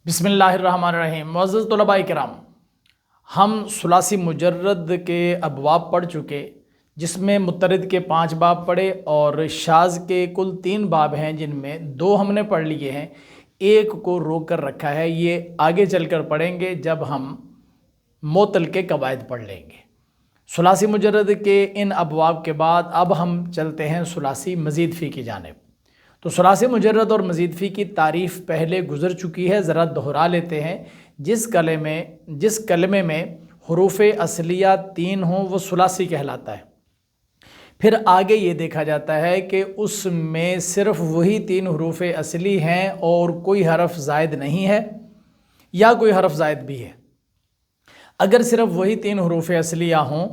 بسم اللہ الرحمن الرحیم۔ معزز طلباء کرام، ہم ثلاثی مجرد کے ابواب پڑھ چکے، جس میں مترد کے 5 باب پڑھے اور شاذ کے کل 3 باب ہیں، جن میں 2 ہم نے پڑھ لیے ہیں، ایک کو روک کر رکھا ہے۔ یہ آگے چل کر پڑھیں گے جب ہم معتل کے قواعد پڑھ لیں گے۔ ثلاثی مجرد کے ان ابواب کے بعد اب ہم چلتے ہیں ثلاثی مزید فی کی جانب۔ تو ثلاثی مجرد اور مزید فی کی تعریف پہلے گزر چکی ہے، ذرا دہرا لیتے ہیں۔ جس کلمے میں حروف اصلیہ 3 ہوں وہ ثلاثی کہلاتا ہے۔ پھر آگے یہ دیکھا جاتا ہے کہ اس میں صرف وہی 3 حروف اصلی ہیں اور کوئی حرف زائد نہیں ہے یا کوئی حرف زائد بھی ہے۔ اگر صرف وہی 3 حروف اصلیہ ہوں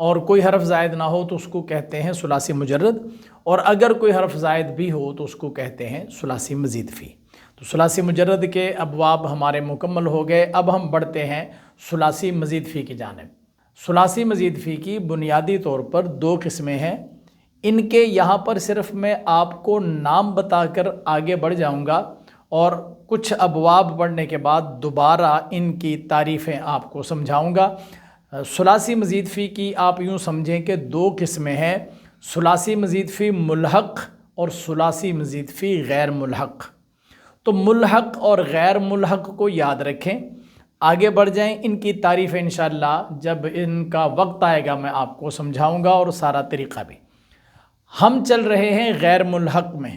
اور کوئی حرف زائد نہ ہو تو اس کو کہتے ہیں ثلاثی مجرد، اور اگر کوئی حرف زائد بھی ہو تو اس کو کہتے ہیں ثلاثی مزید فی۔ تو ثلاثی مجرد کے ابواب ہمارے مکمل ہو گئے۔ اب ہم بڑھتے ہیں ثلاثی مزید فی کی جانب۔ ثلاثی مزید فی کی بنیادی طور پر 2 قسمیں ہیں۔ ان کے یہاں پر صرف میں آپ کو نام بتا کر آگے بڑھ جاؤں گا، اور کچھ ابواب پڑھنے کے بعد دوبارہ ان کی تعریفیں آپ کو سمجھاؤں گا۔ ثلاثی مزید فی کی آپ یوں سمجھیں کہ 2 قسمیں ہیں، ثلاثی مزید فی ملحق اور ثلاثی مزید فی غیر ملحق۔ تو ملحق اور غیر ملحق کو یاد رکھیں، آگے بڑھ جائیں۔ ان کی تعریف انشاءاللہ جب ان کا وقت آئے گا میں آپ کو سمجھاؤں گا، اور سارا طریقہ بھی۔ ہم چل رہے ہیں غیر ملحق میں۔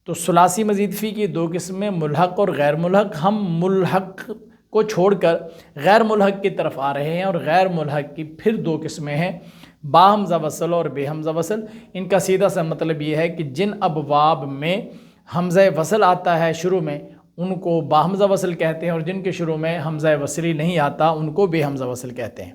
تو ثلاثی مزید فی کی 2 قسمیں، ملحق اور غیر ملحق۔ ہم ملحق کو چھوڑ کر غیر ملحق کی طرف آ رہے ہیں، اور غیر ملحق کی پھر 2 قسمیں ہیں، با حمزہ وصل اور بے حمزہ وصل۔ ان کا سیدھا سا مطلب یہ ہے کہ جن ابواب میں حمزہ وصل آتا ہے شروع میں ان کو با حمزہ وصل کہتے ہیں، اور جن کے شروع میں حمزہ وصلی نہیں آتا ان کو بے حمزہ وصل کہتے ہیں۔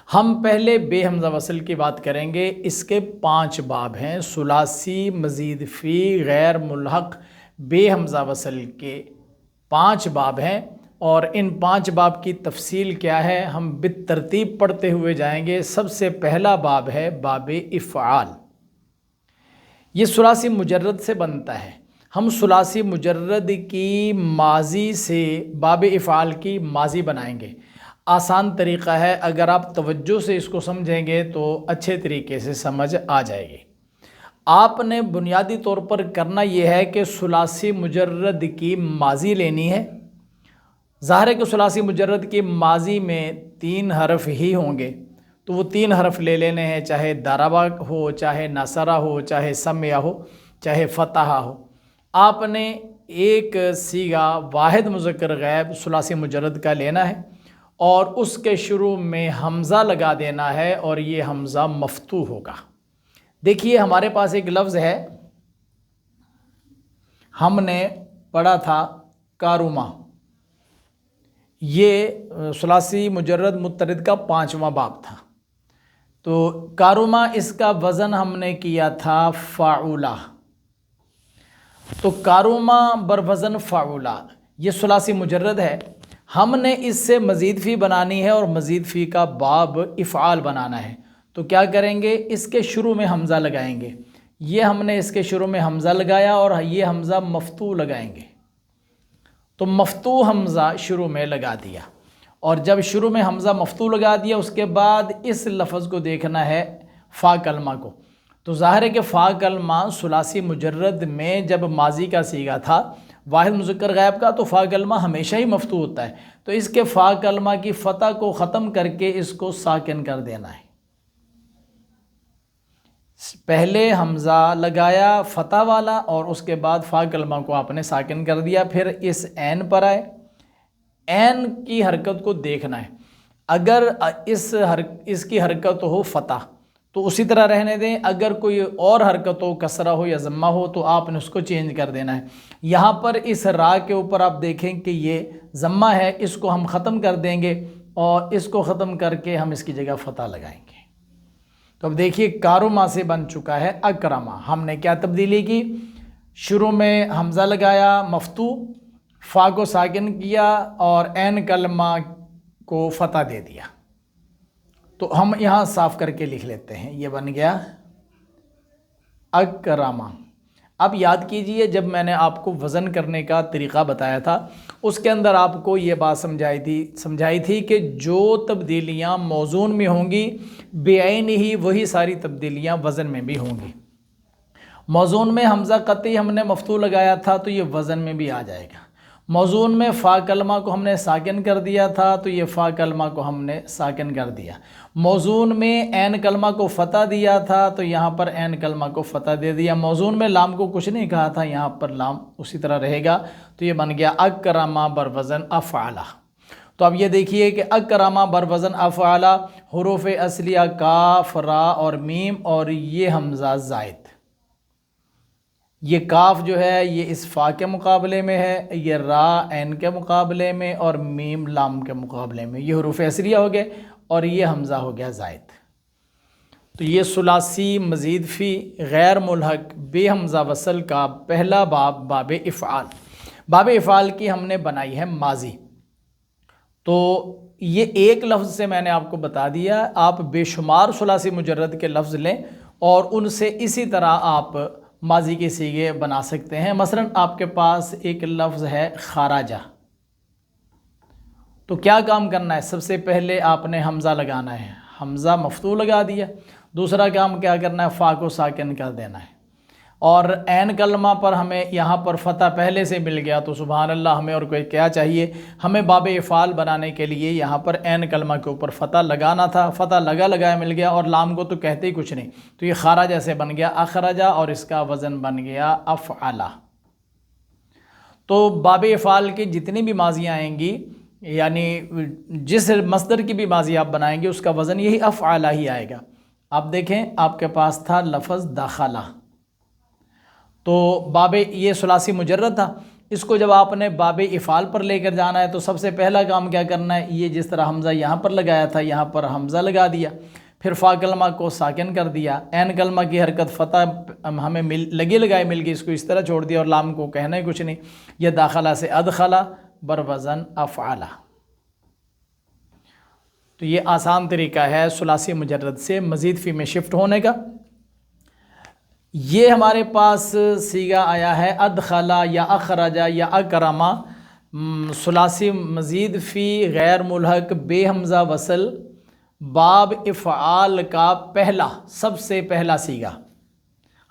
ہم پہلے بے حمزہ وصل کی بات کریں گے۔ اس کے 5 باب ہیں، ثلاثی مزید فی غیر ملحق بے حمزہ وصل کے 5 باب ہیں، اور ان 5 باب کی تفصیل کیا ہے ہم بالترتیب پڑھتے ہوئے جائیں گے۔ سب سے پہلا باب ہے باب افعال۔ یہ ثلاثی مجرد سے بنتا ہے۔ ہم ثلاثی مجرد کی ماضی سے باب افعال کی ماضی بنائیں گے۔ آسان طریقہ ہے، اگر آپ توجہ سے اس کو سمجھیں گے تو اچھے طریقے سے سمجھ آ جائے گی۔ آپ نے بنیادی طور پر کرنا یہ ہے کہ ثلاثی مجرد کی ماضی لینی ہے۔ ظاہر ہے کہ ثلاثی مجرد کی ماضی میں 3 حرف ہی ہوں گے، تو وہ 3 حرف لے لینے ہیں، چاہے ضربہ ہو، چاہے نصرہ ہو، چاہے سمع ہو، چاہے فتح ہو۔ آپ نے ایک صیغہ واحد مذکر غائب ثلاثی مجرد کا لینا ہے، اور اس کے شروع میں حمزہ لگا دینا ہے، اور یہ حمزہ مفتوح ہوگا۔ دیکھیے ہمارے پاس ایک لفظ ہے، ہم نے پڑھا تھا کاروما۔ یہ ثلاثی مجرد مترد کا 5واں باب تھا۔ تو کاروما، اس کا وزن ہم نے کیا تھا فاعولہ۔ تو کاروما بر وزن فاعولہ یہ ثلاثی مجرد ہے۔ ہم نے اس سے مزید فی بنانی ہے، اور مزید فی کا باب افعال بنانا ہے۔ تو کیا کریں گے، اس کے شروع میں حمزہ لگائیں گے۔ یہ ہم نے اس کے شروع میں حمزہ لگایا، اور یہ حمزہ مفتوح لگائیں گے۔ تو مفتوح حمزہ شروع میں لگا دیا، اور جب شروع میں حمزہ مفتوح لگا دیا اس کے بعد اس لفظ کو دیکھنا ہے، فا کلمہ کو۔ تو ظاہر ہے کہ فا کلمہ ثلاثی مجرد میں جب ماضی کا صیغہ تھا واحد مذکر غائب کا، تو فا کلمہ ہمیشہ ہی مفتوح ہوتا ہے۔ تو اس کے فا کلمہ کی فتح کو ختم کر کے اس کو ساکن کر دینا ہے۔ پہلے حمزہ لگایا فتح والا، اور اس کے بعد فا کلمہ کو آپ نے ساکن کر دیا۔ پھر اس عین پر آئے، عین کی حرکت کو دیکھنا ہے۔ اگر اس کی حرکت ہو فتح تو اسی طرح رہنے دیں، اگر کوئی اور حرکت ہو، کسرہ ہو یا ضمہ ہو، تو آپ نے اس کو چینج کر دینا ہے۔ یہاں پر اس را کے اوپر آپ دیکھیں کہ یہ ضمہ ہے، اس کو ہم ختم کر دیں گے، اور اس کو ختم کر کے ہم اس کی جگہ فتح لگائیں گے۔ تو اب دیکھیے کاروما سے بن چکا ہے اکرما۔ ہم نے کیا تبدیلی کی، شروع میں حمزہ لگایا مفتوح، فا کو ساکن کیا، اور عین کلمہ کو فتح دے دیا۔ تو ہم یہاں صاف کر کے لکھ لیتے ہیں، یہ بن گیا اکرما۔ اب یاد کیجئے جب میں نے آپ کو وزن کرنے کا طریقہ بتایا تھا اس کے اندر آپ کو یہ بات سمجھائی تھی کہ جو تبدیلیاں موزون میں ہوں گی بعین ہی وہی ساری تبدیلیاں وزن میں بھی ہوں گی۔ موزون میں حمزہ قطعی ہم نے مفتوح لگایا تھا تو یہ وزن میں بھی آ جائے گا۔ موزون میں فا کلمہ کو ہم نے ساکن کر دیا تھا تو یہ فا کلمہ کو ہم نے ساکن کر دیا۔ موزون میں عین کلمہ کو فتح دیا تھا تو یہاں پر عین کلمہ کو فتح دے دیا۔ موزون میں لام کو کچھ نہیں کہا تھا، یہاں پر لام اسی طرح رہے گا تو یہ بن گیا اکرمہ بروزن افعلہ۔ تو اب یہ دیکھیے کہ اکرمہ بروزن افعلہ، حروف اصلیہ کاف، را اور میم، اور یہ حمزہ زائد۔ یہ کاف جو ہے یہ اس فا کے مقابلے میں ہے، یہ را عین کے مقابلے میں، اور میم لام کے مقابلے میں، یہ حروف اصلیہ ہو گئے، اور یہ حمزہ ہو گیا زائد۔ تو یہ ثلاثی مزید فی غیر ملحق بے حمزہ وصل کا پہلا باب، باب افعال۔ باب افعال کی ہم نے بنائی ہے ماضی۔ تو یہ ایک لفظ سے میں نے آپ کو بتا دیا، آپ بے شمار ثلاثی مجرد کے لفظ لیں اور ان سے اسی طرح آپ ماضی کے صیغے بنا سکتے ہیں۔ مثلا آپ کے پاس ایک لفظ ہے خارجہ، تو کیا کام کرنا ہے؟ سب سے پہلے آپ نے حمزہ لگانا ہے، حمزہ مفتوح لگا دیا۔ دوسرا کام کیا کرنا ہے؟ فا کو ساکن کر دینا ہے، اور عین کلمہ پر ہمیں یہاں پر فتح پہلے سے مل گیا تو سبحان اللہ، ہمیں اور کوئی کیا چاہیے؟ ہمیں باب افعال بنانے کے لیے یہاں پر عین کلمہ کے اوپر فتح لگانا تھا، فتح لگایا مل گیا، اور لام کو تو کہتے ہی کچھ نہیں، تو یہ خارجہ سے بن گیا اخرجہ، اور اس کا وزن بن گیا افعلہ۔ تو باب افعال کی جتنی بھی ماضیاں آئیں گی، یعنی جس مصدر کی بھی ماضی آپ بنائیں گے اس کا وزن یہی افعلہ ہی آئے گا۔ آپ دیکھیں آپ کے پاس تھا لفظ داخلہ، تو باب یہ ثلاثی مجرد تھا، اس کو جب آپ نے باب افعال پر لے کر جانا ہے تو سب سے پہلا کام کیا کرنا ہے؟ یہ جس طرح حمزہ یہاں پر لگایا تھا یہاں پر حمزہ لگا دیا، پھر فا کلمہ کو ساکن کر دیا، عین کلمہ کی حرکت فتح ہمیں لگے لگائے مل گئی، اس کو اس طرح چھوڑ دیا اور لام کو کہنا ہی کچھ نہیں۔ یہ داخلہ سے ادخلہ بروزن افعلہ۔ تو یہ آسان طریقہ ہے ثلاثی مجرد سے مزید فی میں شفٹ ہونے کا۔ یہ ہمارے پاس صیغہ آیا ہے ادخلہ یا اخرجہ یا اکرمہ، ثلاثی مزید فی غیر ملحق بے حمزہ وصل باب افعال کا پہلا، سب سے پہلا صیغہ۔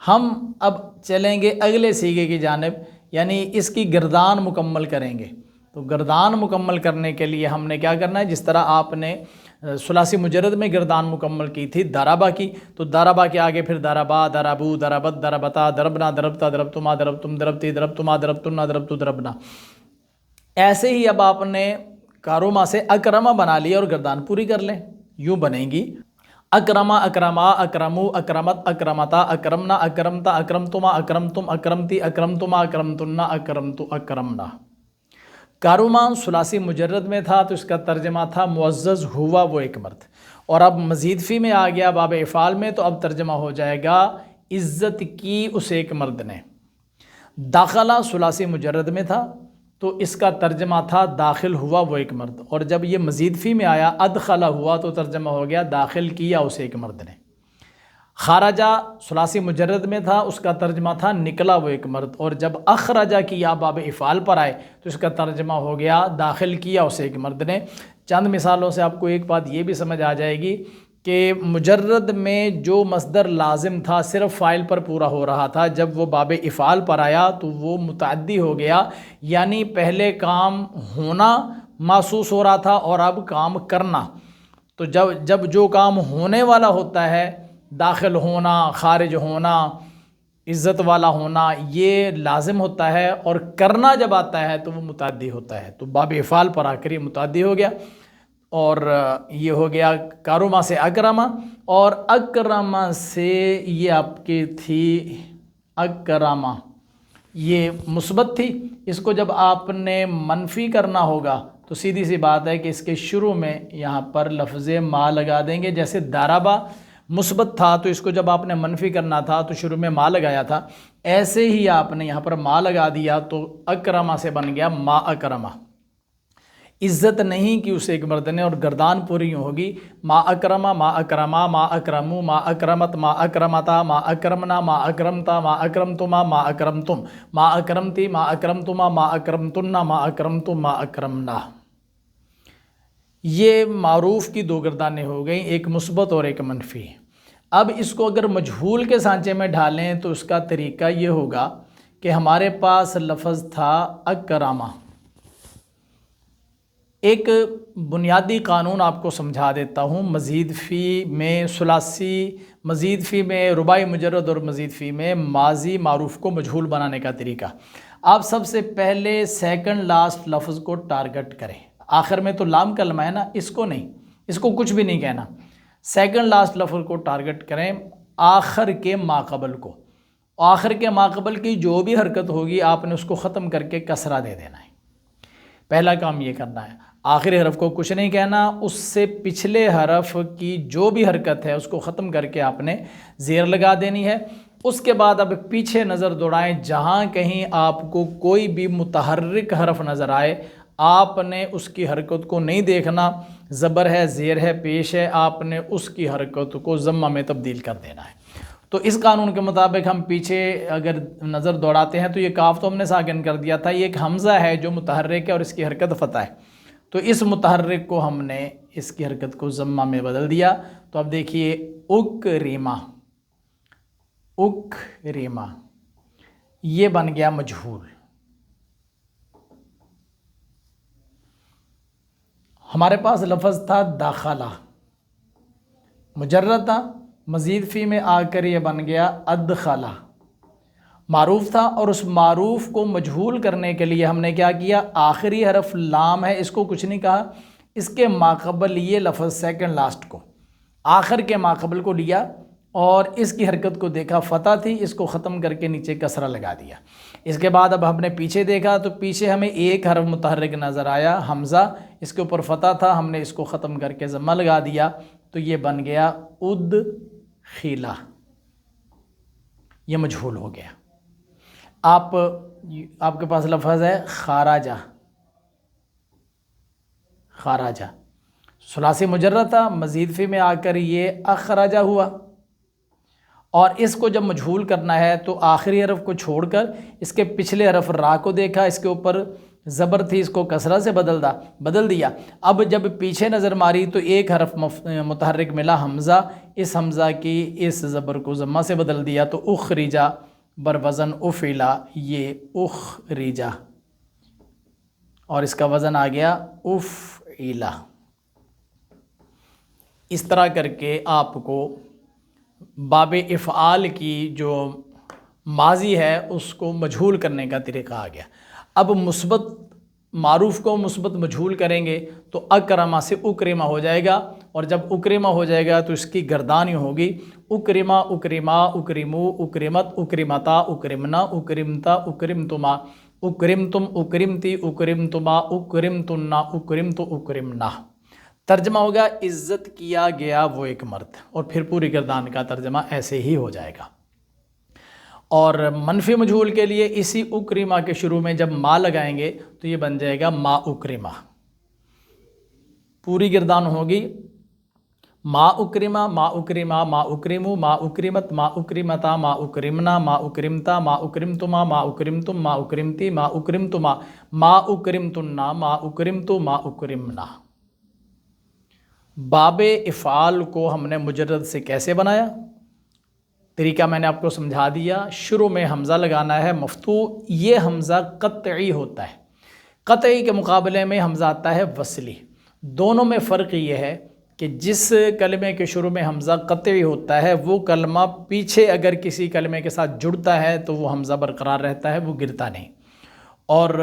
ہم اب چلیں گے اگلے صیغے کی جانب، یعنی اس کی گردان مکمل کریں گے۔ تو گردان مکمل کرنے کے لیے ہم نے کیا کرنا ہے؟ جس طرح آپ نے ثلاثی مجرد میں گردان مکمل کی تھی ضربہ کی، تو ضربہ کے آگے پھر ضربا، ضربو، ضربت، ضربتا، ضربنا، ضربتا، ضربتما، ضربتم، ضربتی، ضربتما، ضربتنا، ضربتو، ضربنا۔ ایسے ہی اب آپ نے کاروما سے اکرمہ بنا لیا اور گردان پوری کر لیں، یوں بنیں گی اکرما، اکرما، اکرمو، اکرمت، اکرمتا، اکرمنا، اکرمتا، اکرمتما، اکرمتم، اکرمتی، اکرمتما، اکرمتنا، اکرمتو، اکرمنا۔ کاروما ثلاثی مجرد میں تھا تو اس کا ترجمہ تھا معزز ہوا وہ ایک مرد، اور اب مزید فی میں آ گیا باب افعال میں تو اب ترجمہ ہو جائے گا عزت کی اس ایک مرد نے۔ داخلہ ثلاثی مجرد میں تھا تو اس کا ترجمہ تھا داخل ہوا وہ ایک مرد، اور جب یہ مزید فی میں آیا ادخلہ ہوا تو ترجمہ ہو گیا داخل کیا اس ایک مرد نے۔ خارجہ ثلاثی مجرد میں تھا، اس کا ترجمہ تھا نکلا وہ ایک مرد، اور جب اخرجہ کیا باب افعال پر آئے تو اس کا ترجمہ ہو گیا داخل کیا اس ایک مرد نے۔ چند مثالوں سے آپ کو ایک بات یہ بھی سمجھ آ جائے گی کہ مجرد میں جو مصدر لازم تھا صرف فاعل پر پورا ہو رہا تھا، جب وہ باب افعال پر آیا تو وہ متعدی ہو گیا، یعنی پہلے کام ہونا محسوس ہو رہا تھا اور اب کام کرنا۔ تو جب جو کام ہونے والا ہوتا ہے، داخل ہونا، خارج ہونا، عزت والا ہونا، یہ لازم ہوتا ہے، اور کرنا جب آتا ہے تو وہ متعدی ہوتا ہے۔ تو باب افعال پر آ کر یہ متعدی ہو گیا، اور یہ ہو گیا کاروما سے اکرمہ، اور اکرمہ سے یہ آپ کی تھی اکرمہ، یہ مثبت تھی، اس کو جب آپ نے منفی کرنا ہوگا تو سیدھی سی بات ہے کہ اس کے شروع میں یہاں پر لفظ ما لگا دیں گے۔ جیسے ضربہ مثبت تھا تو اس کو جب آپ نے منفی کرنا تھا تو شروع میں ما لگایا تھا، ایسے ہی آپ نے یہاں پر ما لگا دیا تو اکرمہ سے بن گیا ما اکرمہ۔ عزت نہیں کی اسے ایک مرد نے، اور گردان پوری یوں ہوگی ما اکرما ما اکرما ما اکرمو ما اکرمت ما اکرمتا ما اکرمنا ما اکرمتا ما اکرمتما ما اکرمتم ما اکرمتی ما اکرمتما ما اکرمتنا ما اکرمتم ما اکرمنا۔ یہ معروف کی دو گردانیں ہو گئیں، ایک مثبت اور ایک منفی۔ اب اس کو اگر مجہول کے سانچے میں ڈھالیں تو اس کا طریقہ یہ ہوگا کہ ہمارے پاس لفظ تھا اکرامہ۔ ایک بنیادی قانون آپ کو سمجھا دیتا ہوں، مزید فی میں ثلاثی، مزید فی میں رباعی مجرد اور مزید فی میں ماضی معروف کو مجہول بنانے کا طریقہ۔ آپ سب سے پہلے سیکنڈ لاسٹ لفظ کو ٹارگٹ کریں، آخر میں تو لام کلمہ ہے نا، اس کو نہیں، اس کو کچھ بھی نہیں کہنا، سیکنڈ لاسٹ لفظ کو ٹارگٹ کریں، آخر کے ماقبل کو، آخر کے ماقبل کی جو بھی حرکت ہوگی آپ نے اس کو ختم کر کے کسرہ دے دینا ہے۔ پہلا کام یہ کرنا ہے، آخری حرف کو کچھ نہیں کہنا، اس سے پچھلے حرف کی جو بھی حرکت ہے اس کو ختم کر کے آپ نے زیر لگا دینی ہے۔ اس کے بعد اب پیچھے نظر دوڑائیں، جہاں کہیں آپ کو کوئی بھی متحرک حرف نظر آئے آپ نے اس کی حرکت کو نہیں دیکھنا، زبر ہے، زیر ہے، پیش ہے، آپ نے اس کی حرکت کو ضمہ میں تبدیل کر دینا ہے۔ تو اس قانون کے مطابق ہم پیچھے اگر نظر دوڑاتے ہیں تو یہ کاف تو ہم نے ساکن کر دیا تھا، یہ ایک حمزہ ہے جو متحرک ہے اور اس کی حرکت فتح ہے، تو اس متحرک کو ہم نے اس کی حرکت کو ضمہ میں بدل دیا۔ تو اب دیکھیے اکریمہ، اکریمہ یہ بن گیا مجہول۔ ہمارے پاس لفظ تھا داخلہ، مجرد تھا، مزید فی میں آ کر یہ بن گیا ادخلہ، معروف تھا، اور اس معروف کو مجہول کرنے کے لیے ہم نے کیا کیا، آخری حرف لام ہے، اس کو کچھ نہیں کہا، اس کے ماقبل یہ لفظ سیکنڈ لاسٹ کو، آخر کے ماقبل کو لیا اور اس کی حرکت کو دیکھا فتح تھی، اس کو ختم کر کے نیچے کسرہ لگا دیا۔ اس کے بعد اب ہم نے پیچھے دیکھا تو پیچھے ہمیں ایک حرف متحرک نظر آیا حمزہ، اس کے اوپر فتح تھا، ہم نے اس کو ختم کر کے ضمہ لگا دیا، تو یہ بن گیا ادخلہ، یہ مجہول ہو گیا۔ آپ کے پاس لفظ ہے خارجہ، خارجہ ثلاثی مجرد تھا، مزید فی میں آ کر یہ اخرجہ ہوا، اور اس کو جب مجہول کرنا ہے تو آخری حرف کو چھوڑ کر اس کے پچھلے حرف را کو دیکھا، اس کے اوپر زبر تھی، اس کو کسرہ سے بدل دیا۔ اب جب پیچھے نظر ماری تو ایک حرف متحرک ملا حمزہ، اس حمزہ کی اس زبر کو ضمہ سے بدل دیا، تو اخرجہ بروزن افعلہ، یہ اخرجہ، اور اس کا وزن آ گیا افعلہ۔ اس طرح کر کے آپ کو باب افعال کی جو ماضی ہے اس کو مجہول کرنے کا طریقہ آ گیا۔ اب مثبت معروف کو مثبت مجہول کریں گے تو اکرمہ سے اکرمہ ہو جائے گا، اور جب اکرمہ ہو جائے گا تو اس کی گردانی ہوگی اکرمہ، اکرما، اکرمو، اکرمت، اکرمتا، اکرمنا، اکرمتا، اکرمتما، اکرمتم، اکرمتی، اکرمتما، اکرمتنا، اکرمت، اکرمنا۔ ترجمہ ہوگا عزت کیا گیا وہ ایک مرد، اور پھر پوری گردان کا ترجمہ ایسے ہی ہو جائے گا۔ اور منفی مجہول کے لیے اسی اکرمہ کے شروع میں جب ما لگائیں گے تو یہ بن جائے گا ما اکرمہ، پوری گردان ہوگی ما اکرمہ، ما اکرمہ، ما اکرمو، ما اکرمت، ما اکرمتا، ما اکرمنا، ما اکرمتا، ما اکرمتما، ما اکرمتم، ما اکرمتی، ما اکرمتما، ما اکرمتنا، ما اکرمتو، ما اکرمنا۔ باب افعال کو ہم نے مجرد سے کیسے بنایا، طریقہ میں نے آپ کو سمجھا دیا۔ شروع میں حمزہ لگانا ہے مفتوح، یہ حمزہ قطعی ہوتا ہے، قطعی کے مقابلے میں حمزہ آتا ہے وصلی۔ دونوں میں فرق یہ ہے کہ جس کلمے کے شروع میں حمزہ قطعی ہوتا ہے وہ کلمہ پیچھے اگر کسی کلمے کے ساتھ جڑتا ہے تو وہ حمزہ برقرار رہتا ہے، وہ گرتا نہیں، اور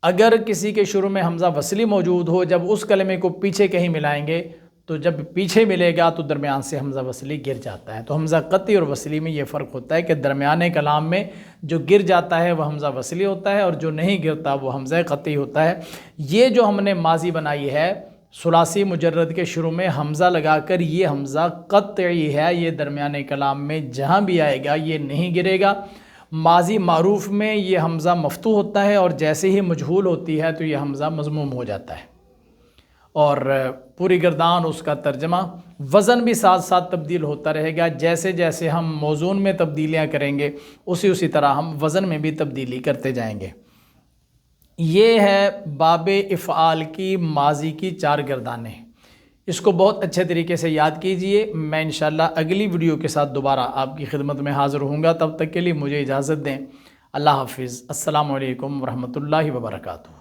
اگر کسی کے شروع میں حمزہ وصلی موجود ہو، جب اس کلمے کو پیچھے کہیں ملائیں گے تو جب پیچھے ملے گا تو درمیان سے حمزہ وصلی گر جاتا ہے۔ تو حمزہ قطعی اور وصلی میں یہ فرق ہوتا ہے کہ درمیانے کلام میں جو گر جاتا ہے وہ حمزہ وصلی ہوتا ہے، اور جو نہیں گرتا وہ حمزہ قطعی ہوتا ہے۔ یہ جو ہم نے ماضی بنائی ہے ثلاثی مجرد کے شروع میں حمزہ لگا کر، یہ حمزہ قطعی ہے، یہ درمیانے کلام میں جہاں بھی آئے گا یہ نہیں گرے گا۔ ماضی معروف میں یہ حمزہ مفتوح ہوتا ہے، اور جیسے ہی مجہول ہوتی ہے تو یہ حمزہ مضموم ہو جاتا ہے، اور پوری گردان اس کا ترجمہ۔ وزن بھی ساتھ ساتھ تبدیل ہوتا رہے گا، جیسے جیسے ہم موزون میں تبدیلیاں کریں گے اسی طرح ہم وزن میں بھی تبدیلی کرتے جائیں گے۔ یہ ہے باب افعال کی ماضی کی 4 گردانیں، اس کو بہت اچھے طریقے سے یاد کیجئے۔ میں انشاءاللہ اگلی ویڈیو کے ساتھ دوبارہ آپ کی خدمت میں حاضر ہوں گا، تب تک کے لیے مجھے اجازت دیں۔ اللہ حافظ۔ السلام علیکم ورحمۃ اللہ وبرکاتہ۔